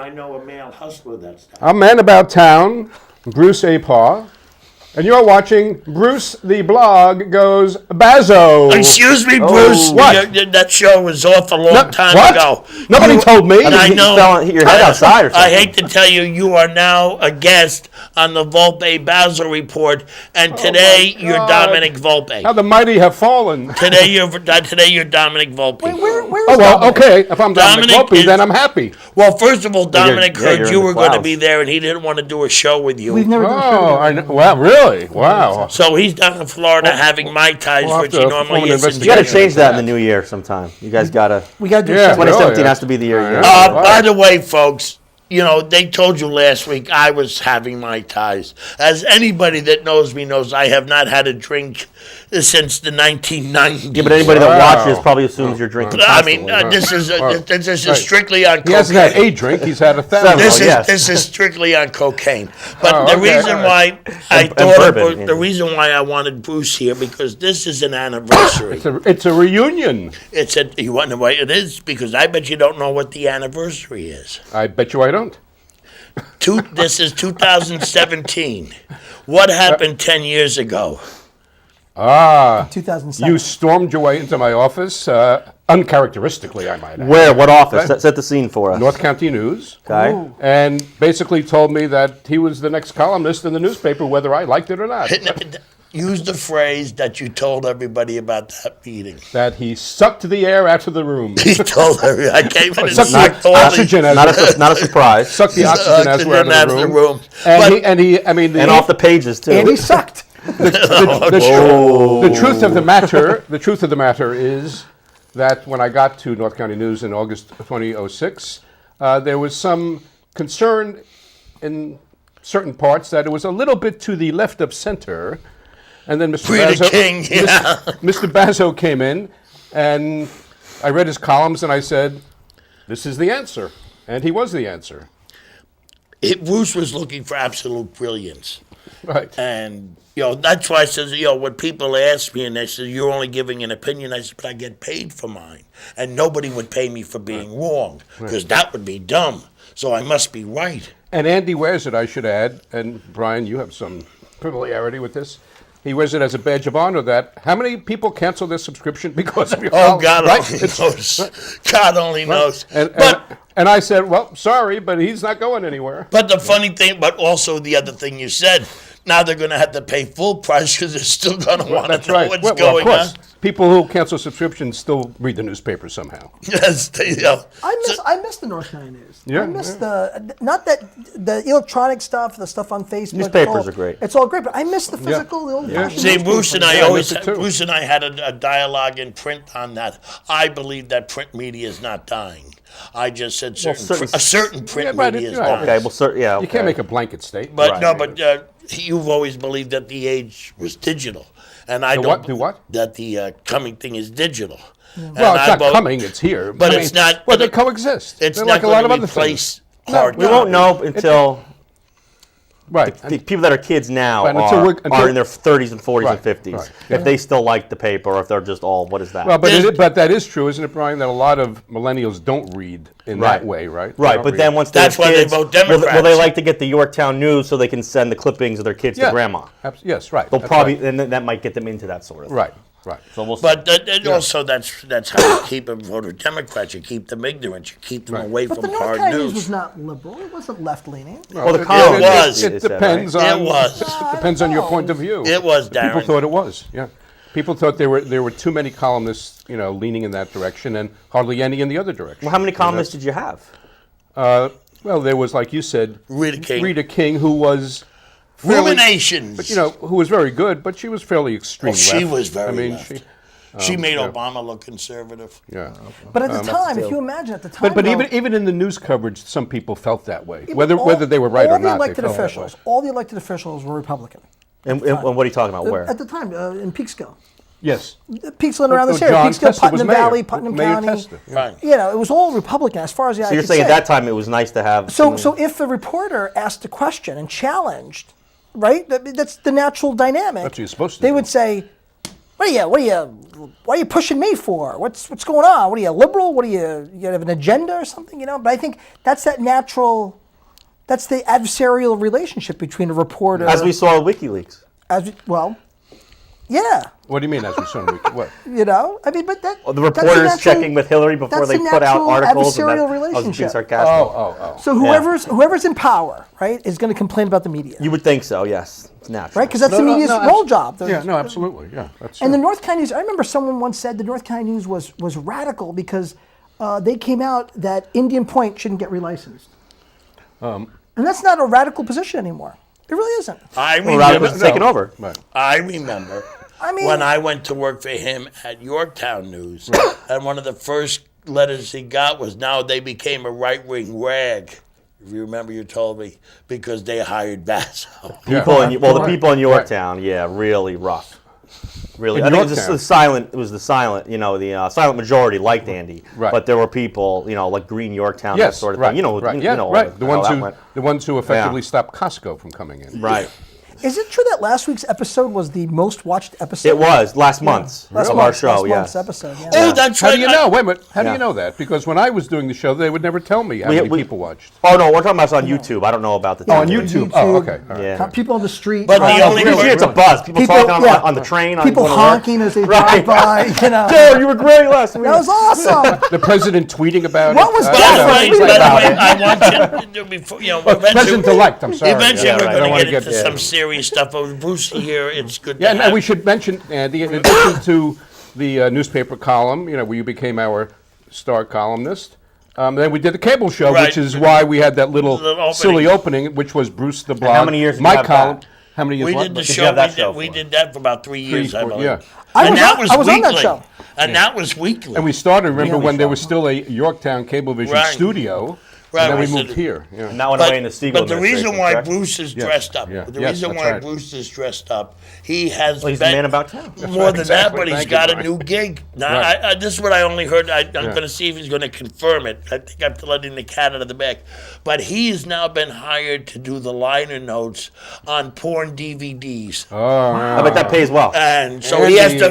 I know a male hustler that's done. I'm Man About Town, Bruce A. Paw, and you're watching Bruce the Blog Goes Bazzo. Excuse me, Bruce. What? That show was off a long time what? ago. Nobody told me. I know. You fell hit your head outside or something. I hate to tell you, you are now a guest on the Volpe Bazzo Report, and today my you're God. Dominic Volpe. How the mighty have fallen. Today you're Dominic Volpe. Where's Oh, well, Dominic? okay. If I'm Dominic Dominic Volpe, is- then I'm happy. Well, first of all, Dominic you're heard in you the were going to clouds. be there, and he didn't want to do a show with you. We've never done a show Oh, together. I know. Wow, really? Wow. So he's down in Florida having Mai Tais, we'll have which to he perform normally an is in You got to investigation. January. change that in the new year sometime. You guys got to. We got to do Yeah. a show. 2017 yeah. has to be the year. Yeah. Yeah. By the way, folks, you know, they told you last week I was having Mai Tais. As anybody that knows me knows, I have not had a drink since the 1990s. Yeah, but anybody that Wow. watches probably assumes you're drinking. I mean, constantly. this is Right. strictly on He hasn't had cocaine. a drink. He's had 1,000. This Oh, yes. this is strictly on cocaine. But Oh, the okay, reason all why right. I And thought bourbon, the yeah. reason why I wanted Bruce here because this is an anniversary. It's a reunion. You want to know why it is? Because I bet you don't know what the anniversary is. I bet you I don't. This is 2017. What happened 10 years ago? 2007. You stormed your way into my office, uncharacteristically, I might add. Where? What office? Set the scene for us. North County News. Okay. Ooh. And basically told me that he was the next columnist in the newspaper, whether I liked it or not. Use the phrase that you told everybody about that meeting. That he sucked the air out of the room. He told everybody. I came in and Sucked sucked the all the oxygen out Not a surprise. sucked the oxygen out of the room. But- And he, I mean, And off the pages too. And he sucked. the truth of the matter is that when I got to North County News in August 2006, there was some concern in certain parts that it was a little bit to the left of center. And then Mr. Free the Bazzo, king, yeah. Mr. Bazzo came in, and I read his columns, and I said, "This is the answer," and he was the answer. Bruce was looking for absolute brilliance. Right. And, you know, that's why I says, you know, when people ask me and they say, you're only giving an opinion, I said, but I get paid for mine. And nobody would pay me for being wrong, because that would be dumb. So I must be right. And Andy wears it, I should add, and Brian, you have some familiarity with this. He wears it as a badge of honor that how many people cancel their subscription because of your Oh, column, God right? only knows. God only knows. And I said, well, sorry, but he's not going anywhere. But the funny thing, but also the other thing you said, now they're going to have to pay full price because they're still going to want That's to know right. what's Well, of going course, on. people who cancel subscriptions still read the newspaper somehow. Yes, you know. I miss the North County News. Yeah, I miss the electronic stuff, the stuff on Facebook. Newspapers are great. It's all great, but I miss the physical, the old-fashioned See, Bruce and I miss it too. Bruce and I had a dialogue in print on that. I believe that print media is not dying. I just said a certain print Yeah, right, media is right. dying. Okay. Well, yeah. Okay. You can't make a blanket statement. But Right. no, but you've always believed that the age was digital, and I The don't what? The what? that the coming thing is digital. And Well, it's I not vote- coming, it's here. But I it's not- Well, they coexist. It's They're not like a lot of going to other things. replace hard We won't copy. know until Right. the people that are kids now Right, until are in their 30s and 40s Right, and 50s. right. If they still like the paper, or if they're just all, what is that? Well, but that is true, isn't it, Brian? That a lot of millennials don't read in that Right. way, right? They Right, don't but read. then once they're That's why they kids, vote will they Democrats. like to get the Yorktown News so they can send the clippings of their kids Yeah. to grandma? Yes, right. They'll That's probably, right. and then that might get them into that sort of thing. Right, right. So we'll see. But also that's how you keep them voter Democrats. You keep them ignorant. You keep them away But from the North hard County News news. was not liberal. It wasn't left-leaning. Well, the It- column it- was. It depends on. It was. It depends on your point of view. It was, People Darren. thought it was. Yeah. People thought there were too many columnists, leaning in that direction, and hardly any in the other direction. Well, how many columnists did you have? Well, there was, like you said, Rita King. Who was fairly, Ruminations. but who was very good, but she was fairly extreme. she left. was very I mean, left. she. She made yeah. Obama look conservative. Yeah. But at the time, if still- you imagine at the time, But though, even in the news coverage, some people felt that way. even Whether all- they were right or all the not, they elected felt officials, that way. all the elected officials were Republican. And what are you talking about? Where? At the time, in Peekskill. Yes. Peekskill and around this area. John Peekskill, Testa was Putnam mayor. Valley, Putnam Mayor County. Testa, yeah. Right. It was all Republican as far as the eye So you're could saying at say. that time it was nice to have. So if a reporter asked a question and challenged, right? That's the natural dynamic. That's what you're supposed to They do. would say, why are you pushing me for? What's going on? What are you, liberal? What are you have an agenda or something? But I think that's the adversarial relationship between a reporter. As we saw with WikiLeaks. Yeah. What do you mean, as we saw in the week? What? But that. The reporters checking with Hillary before they put out articles. Adversarial I was being relationship. sarcastic. So whoever's in power, right, is going to complain about the media. You would think so, yes. It's natural. Right, because that's the media's role job. Absolutely, yeah. That's And the North Carolina News, I remember someone once said the North Carolina News was radical because they came out that Indian Point shouldn't get relicensed. And that's not a radical position anymore. It really isn't. Radicals taken over. Right. I remember when I went to work for him at Yorktown News, and one of the first letters he got was, now they became a right-wing rag. If you remember, you told me, because they hired Bazzo. The people in Yorktown, really rough. Really, I think it was the silent. The silent majority liked Andy, right. But there were people, like Green Yorktown, that sort of thing. The ones who effectively stopped Costco from coming in. Right. Is it true that last week's episode was the most watched episode? It was last month's of our show. Last month's episode. Yeah. Oh, that's How right. do you know? Wait a minute. How do you know that? Because when I was doing the show, they would never tell me how many people watched. Oh no, we're talking about on YouTube. I don't know about the. On YouTube. Oh, okay. All right. Yeah. People on the street. But the only Usually it's a buzz. People talking on the train. People honking as they drive by. Joe, you were great last week. That was awesome. The president tweeting about What it. was By the way, that? I want you to, before, President-elect, I'm sorry. Eventually, we're I don't going wanna to get into get- some serious stuff. But Bruce here, it's good. Yeah, to and we should mention, Andy, in addition to the newspaper column, where you became our star columnist, then we did the cable show, Right. which is why we had that little opening. silly opening, which was Bruce the Blog. how many years did my you have column. that? How many years? We what? did the Did you show. have that show We for? did that for about 3 years, I 4 believe. yeah. And that was I was on weekly. that show. And that was weekly. And we started, remember, only when there show. was still a Yorktown Cablevision Right. studio, Right, and then we we moved said- here. Yeah. And that went away in the Stiegel But the reason administration, why correct? Bruce is dressed up, yeah. the Yes, reason that's why right. Bruce is dressed up, he has Well, he's the man about town. more than that, Exactly. but he's Thank you, got a Brian. new gig. Now, Right. this is what I only heard. I'm going to see if he's going to confirm it. I think I'm letting the cat out of the bag. But he's now been hired to do the liner notes on porn DVDs. I bet that pays well. And so he has to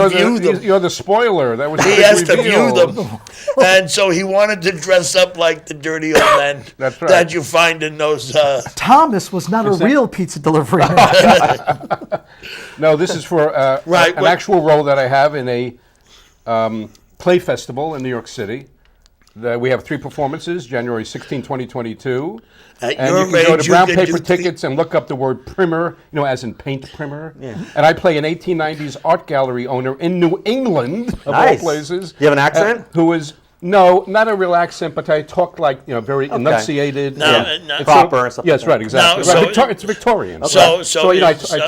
view them. You're the spoiler. That was the He big has to reveal. view them. And so he wanted to dress up like the dirty old men That's right. that you find in those. Thomas was not a real pizza delivery man. No, this is for Right, an what- actual role that I have in a play festival in New York City. We have 3 performances, January 16, 2022. At And your you can go age, to you Brown can Paper do Tickets and look up the word primer, as in paint primer. Yeah. And I play an 1890s art gallery owner in New England, of all Nice. places. Do you have an accent? Who is, no, not a real accent, but I talk like, very enunciated. No, It's proper and stuff Yes, like right, that. exactly. No, Right, so- it's Victorian. So I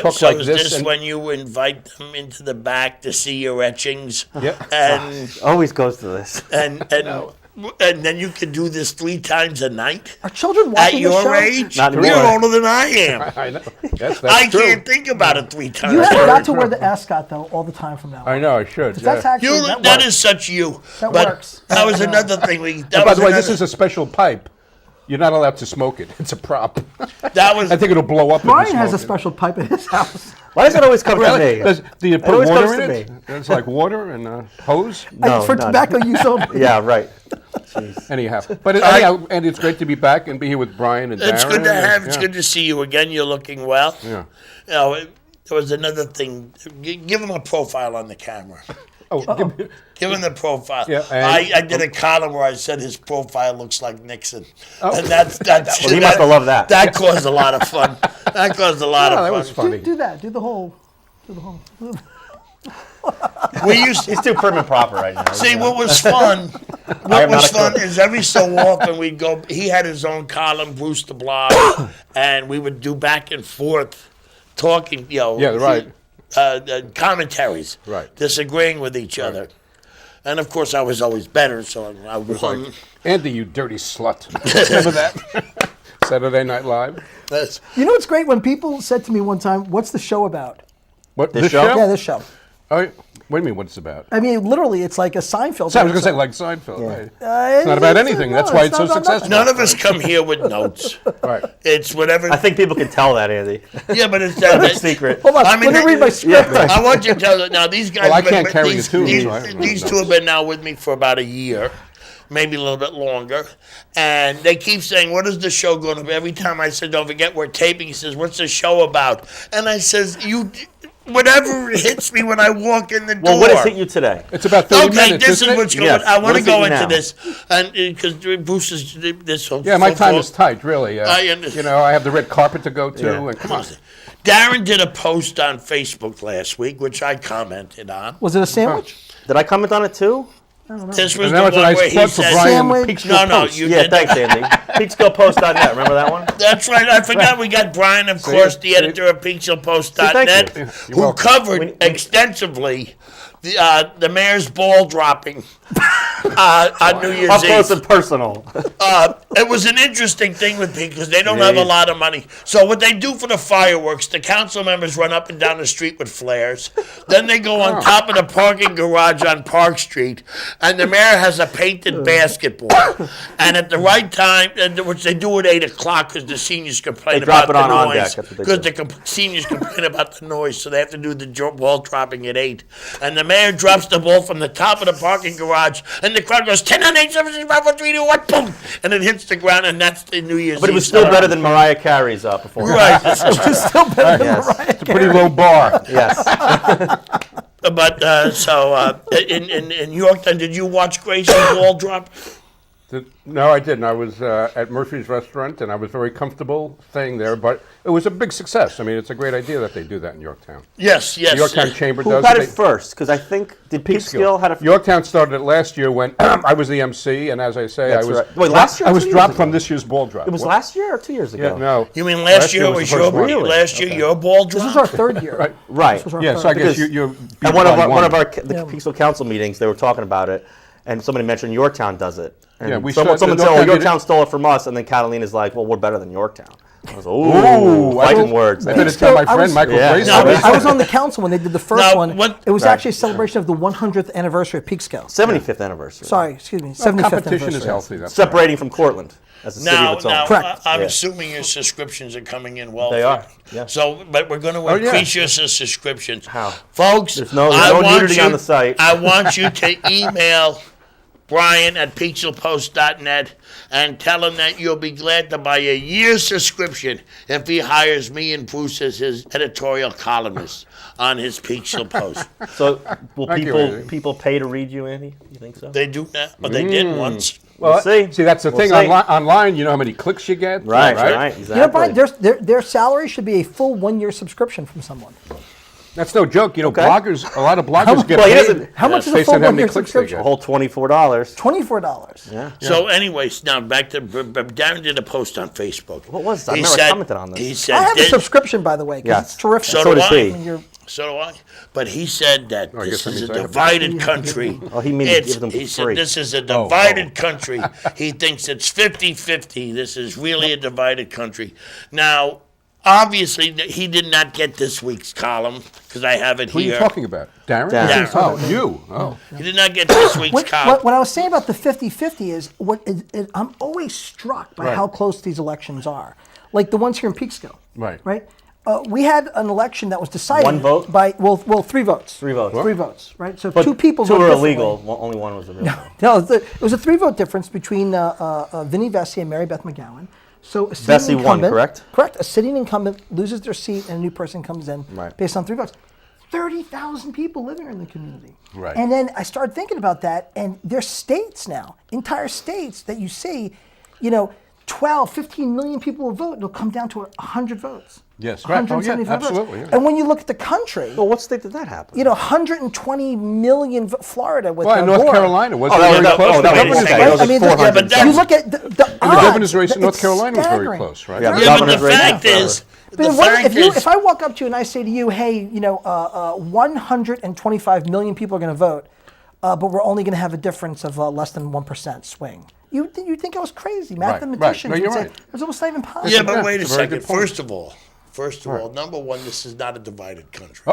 talk so like is this. this when you invite them into the back to see your etchings? Yeah. And Always goes to this. and then you can do this 3 times a night Are children at watching the your show? age. Not You're anymore. older than I am. I know. That's I true. can't think about it 3 times. You a have night. got to wear the ascot though all the time from now on. I know, I should. That's yeah. actually You, that that works. is such you. That but works. That was Yeah. another thing. And by the way, this is a special pipe. You're not allowed to smoke it. It's a prop. that was I think it'll blow up. Brian if you has a smoke it. special pipe at his house. Why does it always come to Really? me? Do you put always water comes in to it? It's like water and a hose. No, It's for none. tobacco use only. Yeah, right. Anyhow, but anyhow, and it's great to be back and be here with Brian and Darren. It's good to have. It's Yeah. good to see you again. You're looking well. Yeah. There was another thing. Give him a profile on the camera. Oh, Give him the profile. Yeah, I did a column where I said his profile looks like Nixon, Oh. and that's Well, he must have loved that. That caused a lot of fun. That caused a lot Oh, of that fun. was funny. Do that. Do the whole. We used to He's too prim and proper right now. see what was fun. What am not was a fun cook. is every so often we'd go. He had his own column, Bruce the Blog, and we would do back and forth, talking. Yeah, right. Commentaries. Right. Disagreeing with each other, and of course I was always better, so I won. Andy, you dirty slut. Remember that? Saturday Night Live. That's You know what's great? When people said to me one time, "What's the show about?" What? This show? Yeah, this show. Oh, What do you mean? What it's about? I mean, literally, it's like a Seinfeld. So I was going to say like Seinfeld. Right? It's It's not about anything. That's why it's so successful. None of us come here with notes. Right. It's whatever. I think people can tell that, Andy. Yeah, but it's That's a secret. Hold on, I mean, let me read my script. I want you to tell it now. These guys. Well, I have been- can't carry these, a tune, These, so I don't know these notes. two have been now with me for about a year, maybe a little bit longer, and they keep saying, "What is the show going to be?" Every time I said, "Don't forget we're taping," he says, "What's the show about?" And I says, "You." Whatever hits me when I walk in the door. Well, what has hit you today? It's about 30 Okay, minutes, this isn't is it? what's going. Yes. I want What to is go it into now? this, and because Bruce is this. Yeah, my time is tight, really. I understand. You know, I have the red carpet to go to. Yeah. And come on. Darren did a post on Facebook last week, which I commented on. Was it a sandwich? Did I comment on it too? This was And the that was a one nice where he plug for said, Brian Sandwich. Peekskill No, no, Post. you Yeah, did thanks, that. Andy. Peekskillpost.net. Remember that one? That's right. I forgot we got Brian, of course, the see? editor of PeakshillPost.net, thank you. You're who welcome. covered extensively the mayor's ball dropping on New Year's Up close Eve. and personal. It was an interesting thing with people because they don't have a lot of money. So what they do for the fireworks, the council members run up and down the street with flares. Then they go on top of the parking garage on Park Street, and the mayor has a painted basketball. And at the right time, which they do at 8 o'clock because the seniors complain They drop about it the on noise. deck. That's what they Because do. the seniors complain about the noise, so they have to do the ball dropping at 8. And the mayor drops the ball from the top of the parking garage, and the crowd goes 10 on 8, 7, 6, 5, 4, 3, 2, 1, boom, and it hits the ground, and that's the New Year's. But it was Eve still song. better than Mariah Carey's performance. Right. It's still better than Yes. Mariah Pretty low bar. Yes. But in Yorktown, did you watch Gracie's ball drop? No, I didn't. I was at Murphy's restaurant, and I was very comfortable staying there. But it was a big success. I mean, it's a great idea that they do that in Yorktown. Yes, yes. The Yorktown Chamber Who does had it. it first? Because I think, did Peekskill had a... Yorktown started it last year when I was the MC, and as I say, That's I was right. Wait, last year or I was 2 years dropped ago? from this year's ball drop. It was What? last year or 2 years ago? Yeah, no. You mean last year was was the your first one. Really? last year your ball drop? This is our third year. Right. Right. This was our Yeah, so I third. guess Because you're At one of beat our by the Peekskill Council meetings, they were talking about it, and somebody mentioned Yorktown does it. And Yeah, we someone saw- said, Yorktown "Oh, did it." Yorktown stole it from us," and then Catalina's like, "Well, we're better than Yorktown." I was like, Ooh, I fighting will- words. I better tell my I friend was- Michael Yeah. Grace. No, I was on the council when they did the first Now, one. what- It was Right. actually a celebration of the 100th anniversary of Peekskill. 75th anniversary. Sorry, excuse me, 75th Competition anniversary. is healthy. That's right. Separating from Cortland as a city Now, of its own. now Correct. I'm Yeah. assuming your subscriptions are coming in well. They for are, you. yeah. So, but we're going to yeah. increase your subscriptions. How? Folks, There's no I want nudity you- on the site. I want you to email Brian at PeakshillPost.net and tell him that you'll be glad to buy a year's subscription if he hires me and Bruce as his editorial columnist on his Peakshill Post. So will Thank you, people Andy. people pay to read you, Andy? You think so? They do that, but they did once. We'll see. See, that's the We'll thing. see. Online, you know how many clicks you get? Right, exactly. You know, Brian, their salary should be a full 1 year subscription from someone. That's no joke. You know, Okay. bloggers, a lot of bloggers get Well, he paid. doesn't- How much is a based full on how 1 many year clicks they subscription? a get. whole $24. $24. Yeah. So, anyways, now back to Darren did a post on Facebook. What was that? I He never said- commented on this. He said, I have a this- subscription, by the way, because Yes. it's terrific. So So do does I. he. When you're- So do I. But he said that I this guess is a that means I have to- divided country. Oh, he means It's- give them for he said free. this is a divided country. He thinks it's 50-50. This is really a divided country. Now, obviously, he did not get this week's column because I have it Who are here. you talking about? Darren? Darren. Oh, you. Oh. He did not get this week's column. What I was saying about the 50-50 is I'm always struck by Right. how close these elections are. Like the ones here in Peekskill. Right. Right? We had an election that was decided One vote? by, well, 3 votes. 3 votes. 3 votes, right? So But two people two voted were differently. illegal. Only one was illegal. No, it was a 3-vote difference between Vinnie Vesey and Mary Beth McGowan. So a sitting Vesey won, incumbent- correct? Correct. A sitting incumbent loses their seat and a new person comes in Right. based on 3 votes. 30,000 people living in the community. Right. And then I started thinking about that, and there's states now, entire states that you see, 12, 15 million people will vote. It'll come down to 100 votes. Yes, right. Oh, yeah, 175 votes. absolutely, yeah. And when you look at the country, Well, what state did that happen? 120 million, Florida with Well, in North Gore. Carolina wasn't that was- very that- close. oh, The that was- governor's okay, race- that was I mean, 400. but that's- you look at the in the odds, governor's race in North it's Carolina was very staggering. close, right? Yeah, Yeah, but the governor's race fact now. is, I the mean, what- fact is, if I walk up to you and I say to you, hey, 125 million people are going to vote, but we're only going to have a difference of less than 1% swing. You think I was crazy. Mathematicians No, you're would say right. it's almost not even possible. yeah, but Yeah, wait a it's a very second. good point. First of all, First of all, number one, this is not a divided country.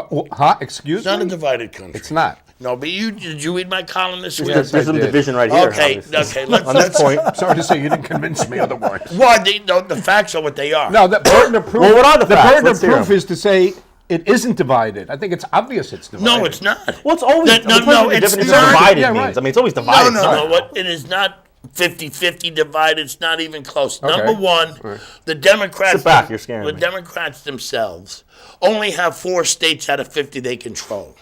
Excuse It's not me? a divided country. It's not. No, but did you read my column this week? Yes, There's I some did. division right here. Okay, obviously. okay. On this point. Sorry to say you didn't convince me otherwise. Well, the facts are what they are. No, the burden of proof. Well, what are the facts? burden of Let's hear proof 'em. is to say it isn't divided. I think it's obvious it's divided. No, it's not. Well, it's always No, no, the it's definition not. of divided Yeah, means. right. I mean, it's always No, divided. no. What it is not 50-50 divided. It's not even close. Okay. Number one, the Democrats. Sit back, you're scaring The me. Democrats themselves only have 4 states out of 50 they control.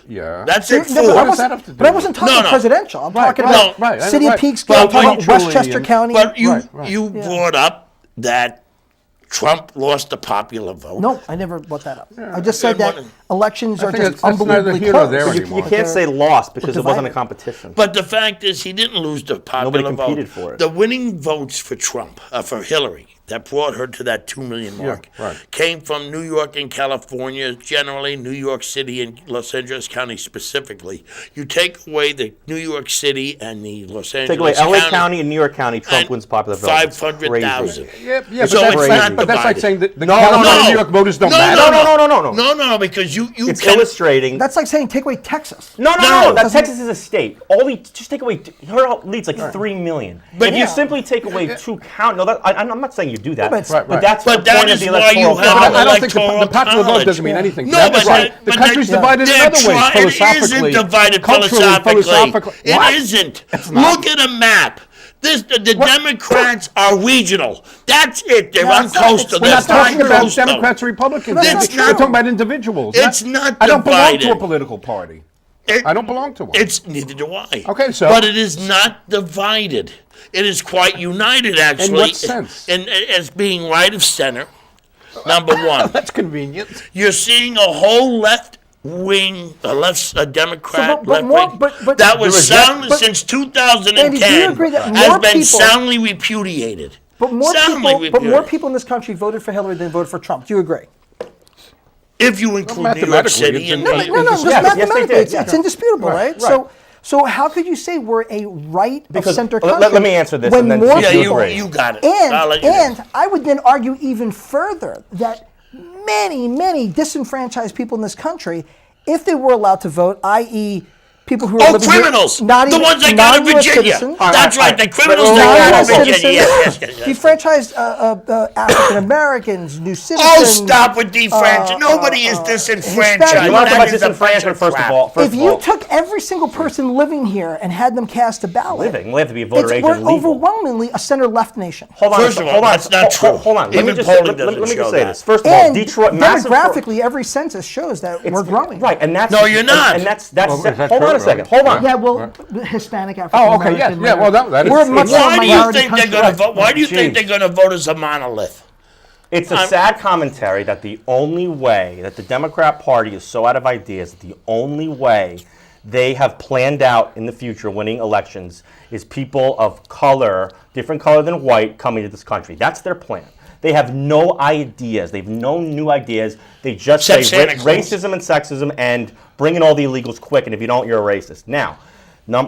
Yeah. That's it. No, 4. but does that have to do but I with wasn't it? talking No, no. presidential. I'm talking right, about right, City right. of Peekskill. Well, I'm talking about culturally Westchester and- County. But you Right. brought up that Trump lost the popular vote. No, I never brought that up. I just said that one- elections I are think just that's neither unbelievably here nor close. there You anymore. can't say lost because it wasn't a divided. competition. But the fact is, he didn't lose the popular vote. competed for it. The winning votes for Trump, for Hillary, that brought her to that 2 million mark, right. came from New York and California, generally New York City and Los Angeles County specifically. You take away the New York City and the Los Angeles Take away LA County and New York County, Trump and wins popular vote. It's 500,000. Yeah, So but, it's that's, not but that's like divided. saying that the No, California no, and New York voters don't matter. No, because you It's can. illustrating. That's like saying take away Texas. No. No, That Texas is a state. Just take away. Her leads like 3 million. But if yeah. you simply take away 2 count. No, I'm not saying you do that. but- but Right. that's But the that point is of the why you electoral have college. I don't think the electoral popular vote college. doesn't mean anything. No, That's but right. that- The but country's that- divided in they're other ways, trying- philosophically, It isn't divided culturally, philosophically. It What? isn't. not. Look at a map. The Democrats are regional. That's it. They're No, on it's not. coastal. We're not They're talking about coastal. Democrats or Republicans. That's We're not talking about individuals. It's not I don't belong to a divided. political party. It- I don't belong to one. It's neither do I. Okay, so- But it is not divided. It is quite united, actually. what sense? As being right of center. Number one, That's convenient. you're seeing a whole left wing, a Democrat, So, but left more- wing, but- that was There was soundly but- since 2010 Andy, do you agree that has more been people- soundly repudiated. But more Soundly people in this country voted for Hillary than voted for Trump. Do you agree? If you include New York mathematically, City it's and in- No, Yes, just yes, they mathematically, did, it's yeah. indisputable, right? right. So how could you say we're a right of Because- center let- country? let me answer this when and then more see yeah, if you people, agree. you got it. I'll let you know. and I would then argue even further that many disenfranchised people in this country, if they were allowed to vote, i.e., people who are Oh, living criminals! here, not The even, ones that got in non-US Virginia. citizens, That's right, the criminals But- that got in non-US Virginia. citizens, Yes. defranchised African Americans, new Oh, citizens. stop with defranchisement. Nobody is disenfranchised. Hispanic- You want to talk about That is a bunch disenfranchisement of first crap. of all? First If of you all, took every single person living here and had them cast a ballot, living, we have to be voter age we're and legal. overwhelmingly a center-left nation. Hold on, First of all, hold on. that's not true. Hold on. Let me Even just polling let doesn't me show just say that. this. First of all, And Detroit massive. demographically, every census shows that we're growing. Right, and that's No, you're not. And that's Well, is that hold true, on a really? second. Hold on. Yeah, well, Hispanic, African Oh, okay, American. yes, yeah, well, that is- we're much more Why do you minority think they're country. going to vote? Why do you think Jeez. they're going to vote as a monolith? It's a sad commentary that the only way that the Democrat Party is so out of ideas that the only way they have planned out in the future winning elections is people of color, different color than white, coming to this country. That's their plan. They have no ideas. They have no new ideas. They just Except say Santa Claus. racism and sexism and bring in all the illegals quick, and if you don't, you're a racist. Now,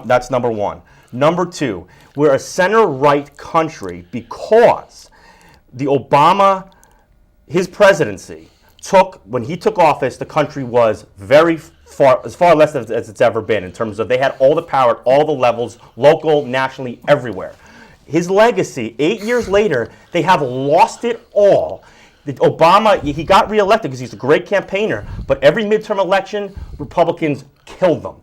that's number one. Number two, we're a center-right country because the Obama, his presidency, when he took office, the country was as far less as it's ever been in terms of they had all the power at all the levels, local, nationally, everywhere. His legacy, 8 years later, they have lost it all. Obama, he got reelected because he's a great campaigner, but every midterm election, Republicans killed them.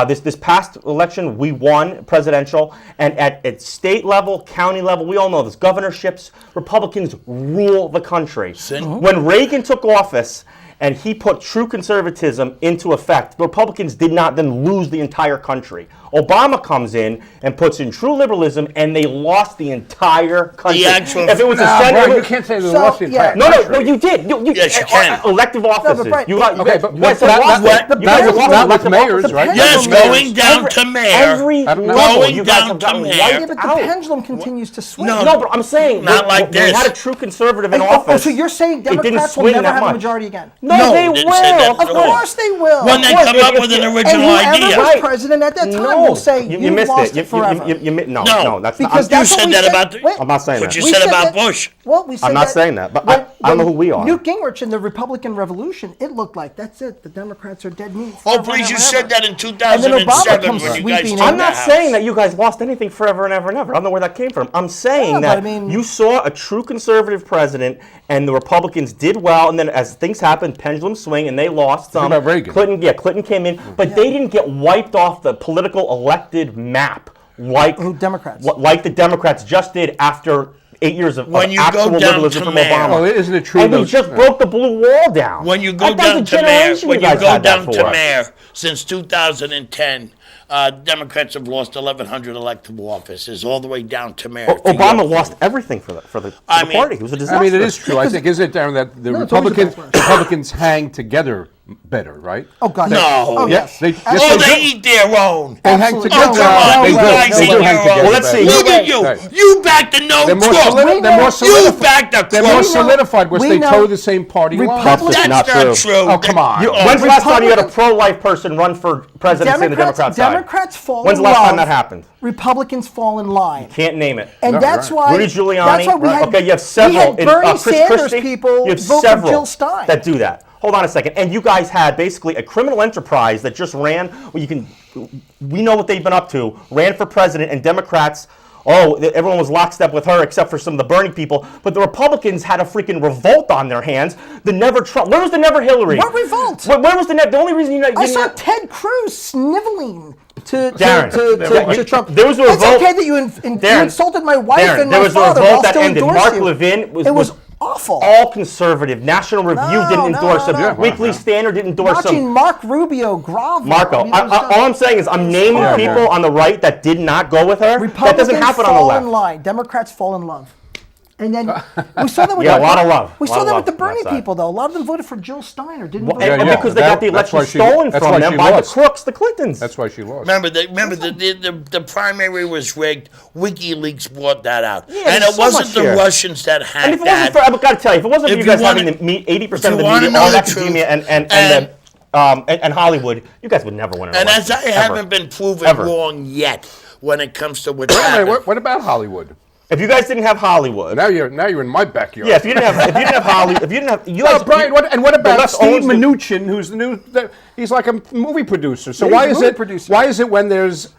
This past election, we won presidential, and at state level, county level, we all know this, governorships, Republicans rule the country. When Reagan took office and he put true conservatism into effect, the Republicans did not then lose the entire country. Obama comes in and puts in true liberalism, and they lost the entire country. If it was a Brian, you Senate, can't say they So, lost the yeah. entire no, country. you did. Yes, you can. Elective offices. Brian, You got, Okay, but you guys not- have lost not- it. not You guys have with- lost not with elective mayors, offices. right? Yes, Pendulum going down to mayor. Every I don't know. level, Going you guys down have to gotten mayor. wiped Yeah, but the out. pendulum continues to swing. No, No, but I'm saying Not like when this. we had a true conservative in Oh, office. so you're saying it didn't Democrats will swing never that have a much. majority again? No, they didn't say that will. at Of all. course they will. When they Of course, come up if- with an if- original and whoever idea. was Right. president at that time, No, will say you missed lost it. it forever. No, that's Because not. You that's what said we that said. about the. Wait. I'm not saying What that. you We said said about that- Bush. Well, we said I'm not saying that, but I don't know who we are. Newt Gingrich in the Republican Revolution, it looked like that's it. The Democrats are dead meat. Oh, forever please, and you ever said and ever. that in And then Obama 2007 comes when you guys sweeping took in. I'm not the saying House. that you guys lost anything forever and ever and ever. I don't know where that came from. I'm saying Yeah, but that I mean- you saw a true conservative president, and the Republicans did well, and then as things happened, pendulum swing, and they lost some. about Reagan? Clinton came in, but they didn't get wiped off the political elected map like Who, Democrats? like the Democrats just did after 8 years of When you actual go down liberalism to from mayor- Obama. Well, isn't it true And he though- just yeah. broke the blue wall down. When you go That was down a to mayor, generation when you you guys go had that down to for. mayor, since 2010, Democrats have lost 1,100 elective offices, all the way down to mayor. for Obama your- lost everything for the I mean- party. It was a disaster. I mean, it is true. I think, isn't it, Darren, that the No, it's always a Republicans backlash. Republicans hang together better, right? Oh God, No. Oh yes. Yes, Oh, they they do. eat their own. They hang Absolutely. together. Oh, come on, They you do. guys They eat do your hang own. together. Well, let's see. Look at you. Right. You backed the no They're more Trump. solid- they're more You solidified. backed the They're more Trump. solidified because we they know toe the same party line. Republicans- That's That's not not true. true. Oh, come on. When's the last time you had a Republicans- pro-life person run for presidency in the Democrat side? Democrats fall When's in the last love. time that happened? Republicans fall in line. Can't name it. And No, that's right. why Rudy Giuliani. That's why we had, Okay, you have several. We had Bernie Chris Sanders Christie, people you have vote several for Jill Stein. that do that. Hold on a second. And you guys had basically a criminal enterprise that just ran. Well, we know what they've been up to. Ran for president, and Democrats. Oh, everyone was lockstep with her except for some of the Bernie people. But the Republicans had a freaking revolt on their hands. The never Trump. Where was the never Hillary? What revolt? Where was the only reason you I didn't saw have- Ted Cruz sniveling to Darren, to Trump. there was a It's revolt- okay that you insulted my wife Darren, and there my was a father. revolt I'll that still ended. endorse Mark you. Levin It was awful. all conservative. National Review No, didn't endorse no, him. no. Weekly Standard didn't endorse Watching him. Mark Rubio grovel. Marco, I mean, it was all I'm saying is I'm naming horrible. people on the right that did not go with her. That Republicans doesn't happen on the fall left. in line. Democrats fall in love. And then we saw that with Yeah, the, a lot of love. We A lot saw of that love with the on that Bernie side. people, though. A lot of them voted for Jill Stein or didn't vote. And Yeah, because they got the that's election why she- stolen that's from why them she by the lost. crooks, the Clintons. That's why she lost. Remember, the primary was rigged. WikiLeaks brought that out, Yeah, and there's it so wasn't much the here. Russians that And had if it wasn't that. for, I've got to tell you, if it wasn't for If you you guys wanna- having the meet 80% of if the you wanna media, know all the academia, truth, and Hollywood, you guys would never win an And as election. I ever. haven't been proven Ever. wrong yet when it comes to what's Wait a minute, happened. what about Hollywood? If you guys didn't have Hollywood, Now you're in my backyard. yeah, if you didn't have Hollywood, if you didn't have, you No, guys, Brian, what the about left Steve owns the- Mnuchin, who's the new? He's like a movie producer. So Yeah, why he's a is movie it? producer. Why is it when there's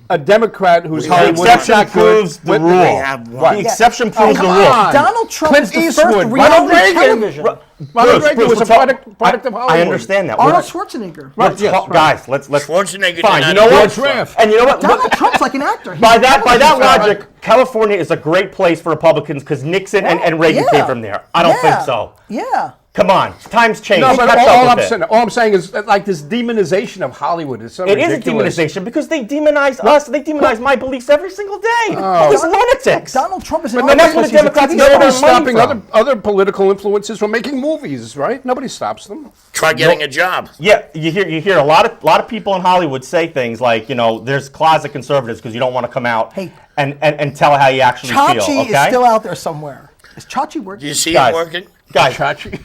a Democrat who's The the Hollywood exception not good, proves the with- rule. They have one. The Yeah. exception proves the come rule. on. Donald Trump Clint is the Eastwood, first Ronald reality Reagan. television. Ronald Bruce, Reagan Bruce, was a we'll talk- product of Hollywood. I understand that. Arnold Schwarzenegger. Right, yes, right. Guys, let's Schwarzenegger fine. did You not know do what? it. Draft. And you know what? Donald Trump's like an actor. He's By that television. logic, California is a great place for Republicans because Nixon and Reagan Yeah. came from there. I don't think so. Yeah. Come on, times change. No, but Catch up with it. all I'm saying is that, like this demonization of Hollywood is so It is a ridiculous. demonization because they demonize us. They demonize my beliefs every single day. All these lunatics. Donald Trump is an But that's artist. what the He's a Democrats TV know star. about Nobody's money stopping from. other political influences from making movies, right? Nobody stops them. Try getting a job. Yeah, you hear a lot of people in Hollywood say things like, there's closet conservatives because you don't want to come out Hey. and tell how you actually Chachi feel. Okay, is still out there somewhere. Is Chachi working? Do you see Guys. it working? guys. Chachi?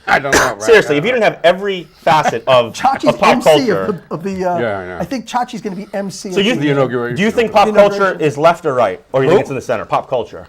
I don't know. Right? Seriously, if you didn't have every facet of Chachi's pop MC culture, of the Yeah, I know. I think Chachi's going to be MC. so you The inauguration. do you think pop The culture inauguration. is left or right, or do you Who? think it's in the center? Pop culture,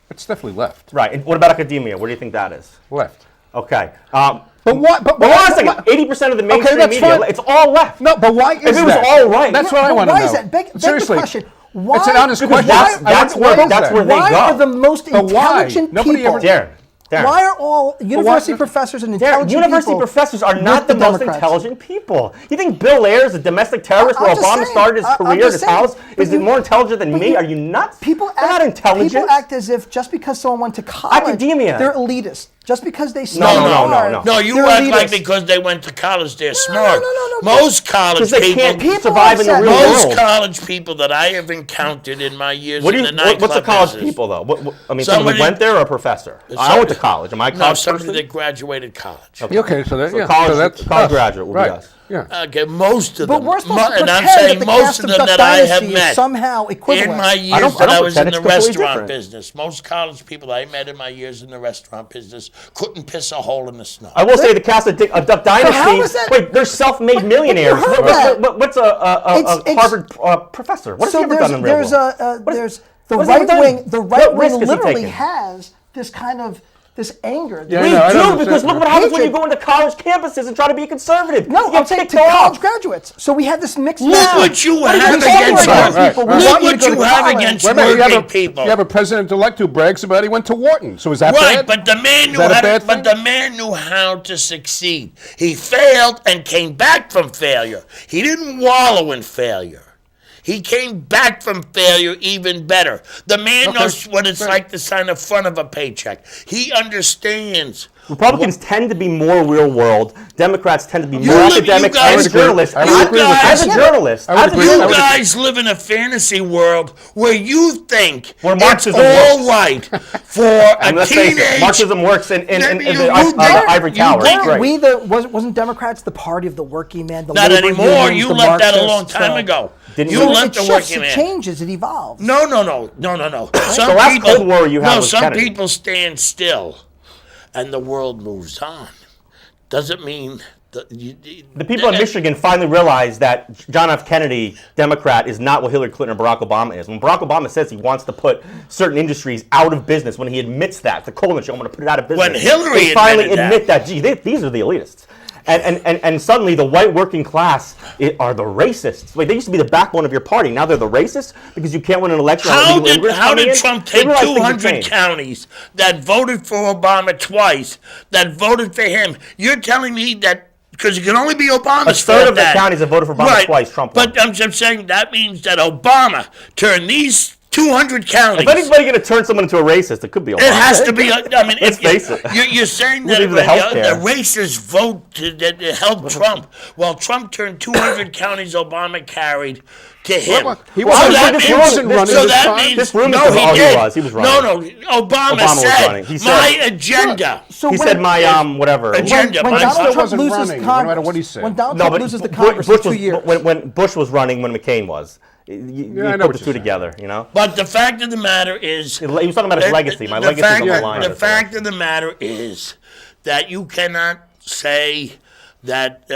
It's definitely left. right? And what about academia? Where do you think that is? Left. Okay. But what? But Well, why? hold on a second. 80% of the mainstream that's media, fine. it's all left. No, but why is If it was that? all right. That's Yeah, what I but want to why know. is that? Beg the Seriously, question. Why? it's an honest Because question. that's Why where is that's that? where they Why go. are the most But why? intelligent Nobody people? ever- Darren. Why are all university why- professors and Darren, intelligent university people professors are with not the most Democrats? intelligent people. You think Bill Ayers, a domestic terrorist, I'm where just Obama saying. started his I'm career, just his saying. house, But is it you- more intelligent than but me? you- Are you nuts? People They're not intelligent. People act as if just because someone went to college, Academia. they're elitist. Just because they No, study no. No, you they're act like elitist. because they went to college, they're no, smart. no, Most college Because they can't people, survive in the upset. real most world. college people that I have encountered in my years What do in you? the nightclub What's a college business, people though? I mean, someone Somebody- who went there or a professor? I Somebody- went to college. Am I a No, college somebody person? that graduated college. Okay, so that, yeah, college, so that's college us. graduate will right. be us. Yeah. Okay, most of But them. we're supposed to And I'm pretend saying that the most cast of of them Duck that I have Dynasty is met somehow equivalent. in my years don't that I was pretend, in the it's completely restaurant different. business. Most college people I met in my years in the restaurant business couldn't piss a hole in the snow. I will say the cast of Duck Dynasty. how is that- Wait, they're self-made millionaires. heard that. What's a It's- Harvard professor? What has he ever done in real there's world? there's the what has he right done? wing. The What right wing risk has he literally taken? has this kind of this anger. Yeah, We no, I don't do, because understand. look what happens when you Hatred. go into college campuses and try to be a conservative. No, you I'm get saying kicked to off. college graduates. So we have this mixed Look message. what you What are have talking against about, right, people? right. We Look want you to what go you to have college. against Wait a minute, working people. you have a president-elect who brags about he went to Wharton. So is that Right, bad? but the man knew that a how. bad But thing? the man knew how to succeed. He failed and came back from failure. He didn't wallow in failure. He came back from failure even better. The man knows what it's like to sign the front of a paycheck. He understands. Republicans tend to be more real world. Democrats tend to be You more live- academic. you guys- As a journalist, I would agree with that. as a journalist, I would as a agree. You journalist, guys live in a fantasy world where you think Where it's Marxism all works. right for and a let's face teenage. it, Marxism works in the You ivory think- tower. you It's great. Wasn't Democrats the party of the working man? The Not labor anymore. unions, You the left that a long Marxists, time ago. Didn't You you? So left it the shifts, working it man. changes, it evolves. No. Some The last people, Cold War you had no, was some Kennedy. people stand still, and the world moves on. Doesn't mean that The people in Michigan finally realized that John F. Kennedy, Democrat, is not what Hillary Clinton or Barack Obama is. When Barack Obama says he wants to put certain industries out of business, when he admits that, the coal industry, I'm going to put it out of business. When Hillary they finally admitted admit that, gee, these are the elitists. And suddenly the white working class are the racists. Wait, they used to be the backbone of your party. Now they're the racists because you can't win an election. How illegal immigrants how coming did in? Trump They take realize things have 200 changed. counties that voted for Obama twice, that voted for him? You're telling me that because it can only be Obama's A third fault of the that- counties that voted for Obama right. twice, Trump won. But I'm just saying that means that Obama turned these 200 counties. If anybody's going to turn someone into a racist, it could be Obama. It has to be. I mean, Let's if you- face it. You're saying that Even the healthcare. the racist vote that helped Trump. Well, Trump turned 200 counties Obama carried to him. He So wasn't- that he means- wasn't running so this that time. means- This room is no, the- he oh, he did. was. He was running. No, Obama Obama was said running. He said- my agenda. So He when- said my whatever. Agenda. when But Donald still Trump wasn't loses running, no Congress, matter what he said. when Donald No, Trump but loses the Bush Congress in 2 was, years, when Bush was running, when McCain was. You I know put what the you're two saying. together, you know? But the fact of the matter is, He was talking about his legacy. My legacy is on the line. The fact of the matter is that you cannot say that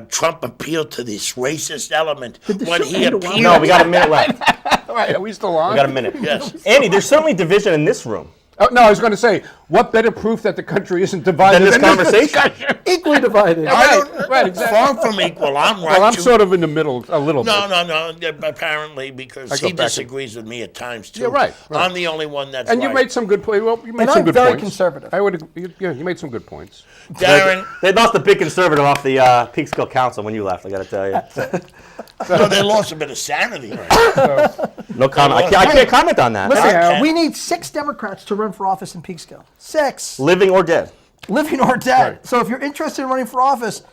Trump appealed to this racist element when he appealed. No, we got a minute left. All right, are we still on? We got a minute. Yes. Andy, there's certainly division in this room. Oh, no, I was going to say, what better proof that the country isn't divided Than this than conversation. discussion? equally divided. I don't, Right, exactly. Far from equal. I'm right. Well, I'm you- sort of in the middle a little No, bit. no. Apparently, because I go he back disagrees with me at times too. Yeah, right. I'm the only one that's And right. you made some good points. Well, you made And some I'm good very points. conservative. I would. Yeah, you made some good points. Darren. They lost a big conservative off the Peekskill Council when you left, I got to tell you. No, they lost a bit of sanity. Right? No comment. I can't comment on that. Listen, Okay. we need 6 Democrats to run for office in Peekskill. 6. Living or dead. Living or dead. Right. So if you're interested in running for office,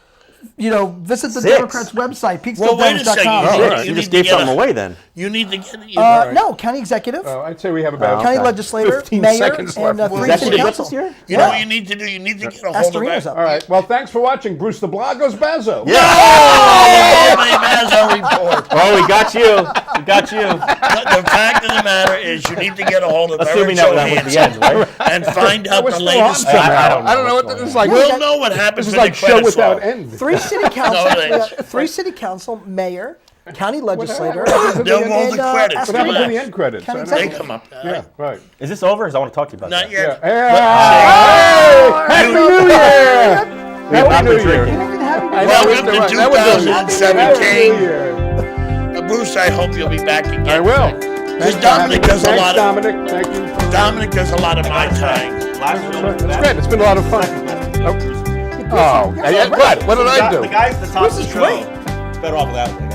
visit the 6. Democrats' website, Well, wait a second. peekskilldems.com. all right. You need just to gave get something a- away then. You need to get. No, county executive, I'd say we have about county okay. legislator, 15 mayor, seconds and left. 3 Executive city with council. us here? You know what you need to do? You need to get a hold of Astorino's it. up. All right. Well, thanks for watching. Bruce the Blog goes Bazzo. Oh, my Bazzo report. Oh, we got you. We got you. The fact of the matter is, you need to get a hold of Assuming Eric that was the end, right? and find out We're the still on latest. somehow. I don't know I don't know what what's this is like. We'll know what happens. This is when like the show credits without roll. end. 3 city council, thanks. 3 city council, mayor, county legislator, They'll roll the credits. What happened to Relax. the end credits? County I don't know. They executive. come up. Yeah, right. Is this over? Because I want to talk to you about Not that. yet. Happy New Year! We have not Happy been New Year. drinking. I know, Welcome it's the to right- that was the- 2017. Happy New Year. Bruce, I hope you'll be back again. I will. Because Dominic does a Thanks, lot of Dominic. Thank you. Dominic does a lot of my time. That's great. It's been a lot of fun. Oh, what did I do? The guys at the top of the This is show great. better off without me.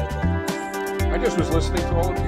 I just was listening to all of you.